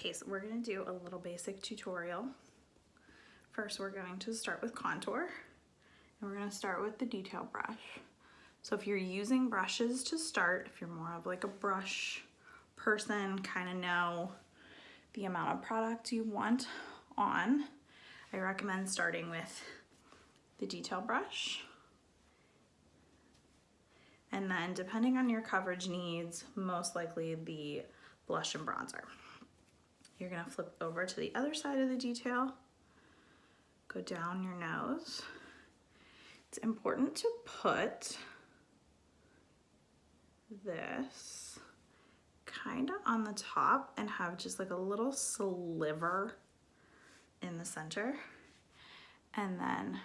Okay, so we're gonna do a little basic tutorial. First, we're going to start with contour, and we're gonna start with the detail brush. So if you're using brushes to start, if you're more of like a brush person, kind of know the amount of product you want on, I recommend starting with the detail brush. And then depending on your coverage needs, most likely the blush and bronzer. You're gonna flip over to the other side of the detail, go down your nose. It's important to put this kind of on the top and have just like a little sliver in the center, and then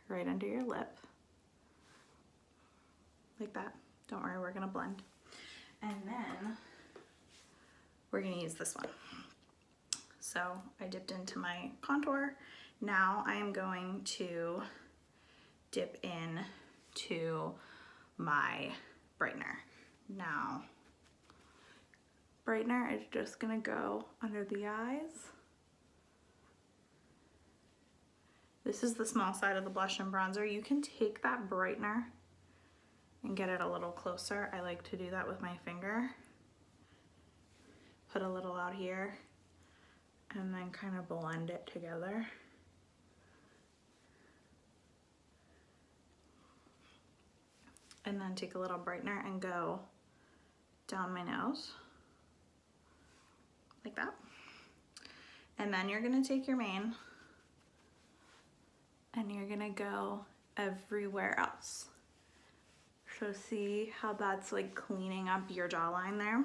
right under your lip, like that. Don't worry, we're gonna blend. And then we're gonna use this one. So I dipped into my contour. Now I am going to dip in to my brightener. Now, brightener is just gonna go under the eyes. This is the small side of the blush and bronzer. You can take that brightener and get it a little closer. I like to do that with my finger. Put a little out here and then kind of blend it together. And then take a little brightener and go down my nose, like that. And then you're gonna take your mane and you're gonna go everywhere else. So see how that's like cleaning up your jawline there?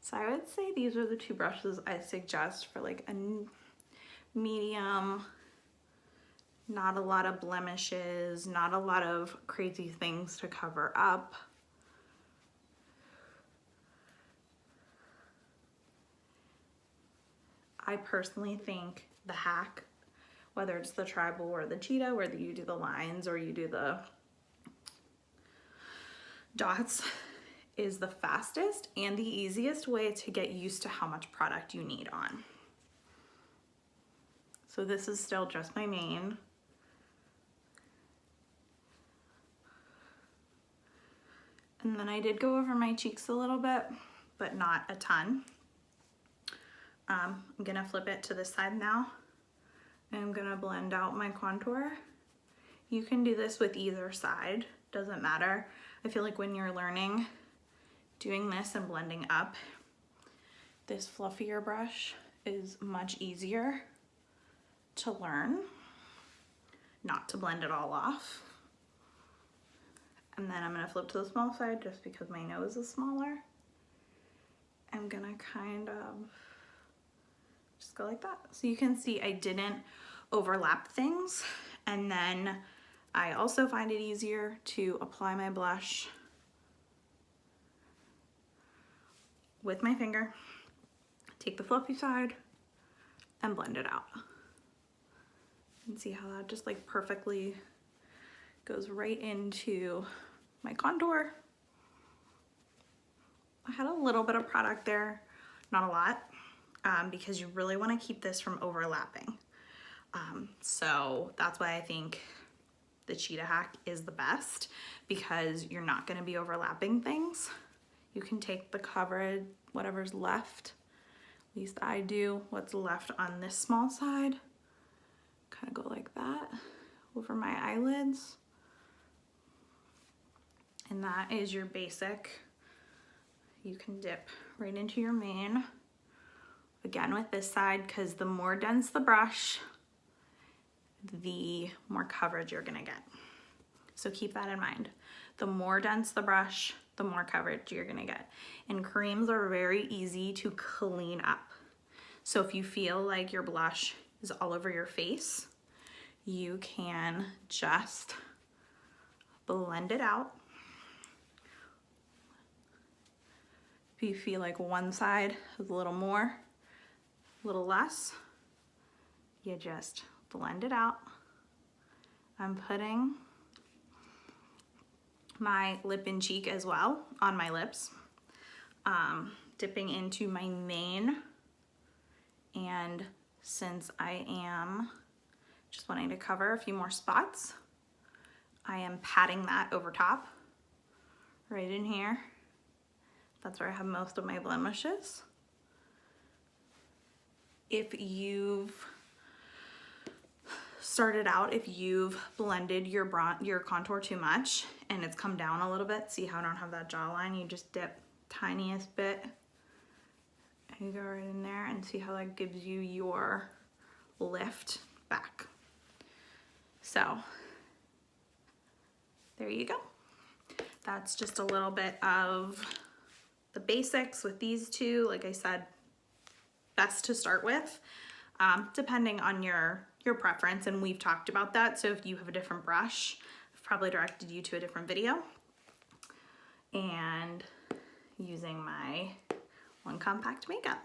So I would say these are the two brushes I suggest for like a medium, not a lot of blemishes, not a lot of crazy things to cover up. I personally think the hack, whether it's the tribal or the cheetah, whether you do the lines or you do the dots, is the fastest and the easiest way to get used to how much product you need on. So this is still just my mane. And then I did go over my cheeks a little bit, but not a ton. I'm gonna flip it to this side now. And I'm gonna blend out my contour. You can do this with either side, doesn't matter. I feel like when you're learning, doing this and blending up, this fluffier brush is much easier to learn, not to blend it all off. And then I'm gonna flip to the small side just because my nose is smaller. I'm gonna kind of just go like that. So you can see I didn't overlap things. And then I also find it easier to apply my blush with my finger, take the fluffy side and blend it out. And see how that just like perfectly goes right into my contour. I had a little bit of product there, not a lot, because you really want to keep this from overlapping. So that's why I think the cheetah hack is the best, because you're not going to be overlapping things. You can take the coverage, whatever's left, at least I do, what's left on this small side, kind of go like that over my eyelids. And that is your basic. You can dip right into your mane. Again with this side, because the more dense the brush, the more coverage you're gonna get. So keep that in mind. The more dense the brush, the more coverage you're gonna get. And creams are very easy to clean up. So if you feel like your blush is all over your face, you can just blend it out. If you feel like one side is a little more, a little less, you just blend it out. I'm putting my lip and cheek as well on my lips. Dipping into my mane, and since I am just wanting to cover a few more spots, I am patting that over top, right in here. That's where I have most of my blemishes. If you've started out, if you've blended your contour too much and it's come down a little bit, see how I don't have that jawline? You just dip tiniest bit and you go right in there and see how that gives you your lift back. So there you go. That's just a little bit of the basics with these two. Like I said, best to start with, depending on your preference, and we've talked about that. So if you have a different brush, I've probably directed you to a different video. And using my One Compact Makeup.